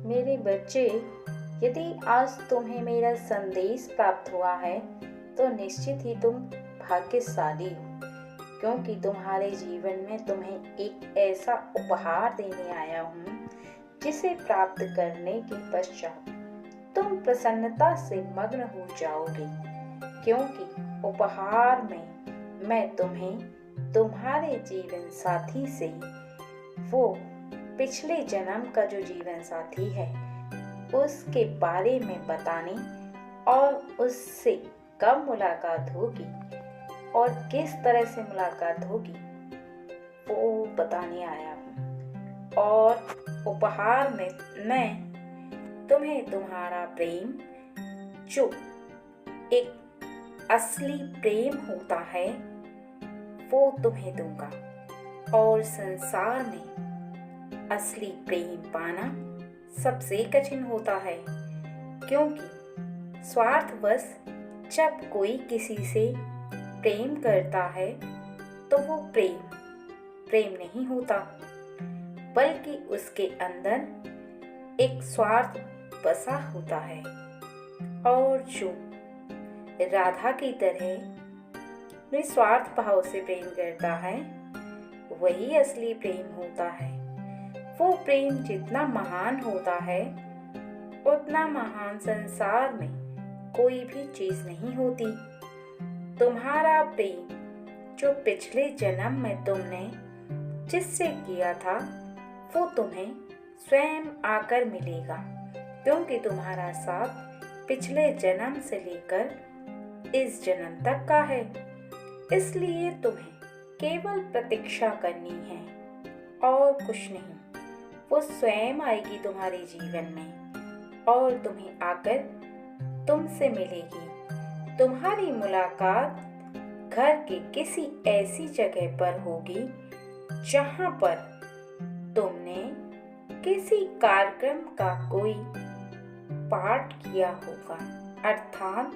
मेरे बच्चे, यदि आज तुम्हें मेरा संदेश प्राप्त हुआ है तो निश्चित ही तुम भाग्यशाली हो, क्योंकि तुम्हारे जीवन में तुम्हें एक ऐसा उपहार देने आया हूँ जिसे प्राप्त करने के पश्चात तुम प्रसन्नता से मग्न हो जाओगे, क्योंकि उपहार में मैं तुम्हें तुम्हारे जीवन साथी से, वो पिछले जन्म का जो जीवन साथी है, उसके बारे में बताने और उससे कब मुलाकात होगी और किस तरह से मुलाकात होगी वो बताने आया हूँ। और उपहार में मैं तुम्हें तुम्हारा प्रेम, जो एक असली प्रेम होता है, वो तुम्हें दूंगा। और संसार में असली प्रेम पाना सबसे कठिन होता है, क्योंकि स्वार्थवश जब कोई किसी से प्रेम करता है तो वो प्रेम नहीं होता, बल्कि उसके अंदर एक स्वार्थ बसा होता है। और जो राधा की तरह निस्वार्थ भाव से प्रेम करता है, वही असली प्रेम होता है। वो प्रेम जितना महान होता है, उतना महान संसार में कोई भी चीज नहीं होती। तुम्हारा प्रेम जो पिछले जन्म में तुमने जिससे किया था, वो तुम्हें स्वयं आकर मिलेगा, क्योंकि तुम्हारा साथ पिछले जन्म से लेकर इस जन्म तक का है। इसलिए तुम्हें केवल प्रतीक्षा करनी है और कुछ नहीं। वो स्वयं आएगी तुम्हारे जीवन में और तुम्हें आकर तुमसे मिलेगी। तुम्हारी मुलाकात घर के किसी ऐसी जगह पर होगी जहां पर तुमने किसी कार्यक्रम का कोई पाठ किया होगा, अर्थात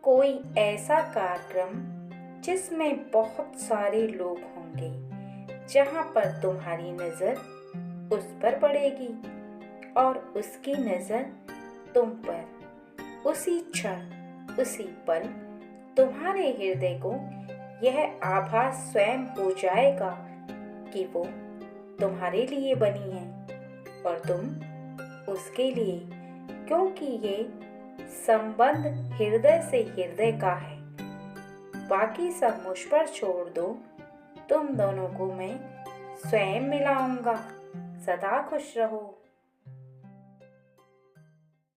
कोई ऐसा कार्यक्रम जिसमें बहुत सारे लोग होंगे, जहां पर तुम्हारी नजर उस पर पड़ेगी और उसकी नजर तुम पर। उसी क्षण, उसी पल तुम्हारे हृदय को यह आभास स्वयं हो जाएगा कि वो तुम्हारे लिए बनी है और तुम उसके लिए, क्योंकि ये संबंध हृदय से हृदय का है। बाकी सब मुझ पर छोड़ दो, तुम दोनों को मैं स्वयं मिलाऊंगा। सदा खुश रहो।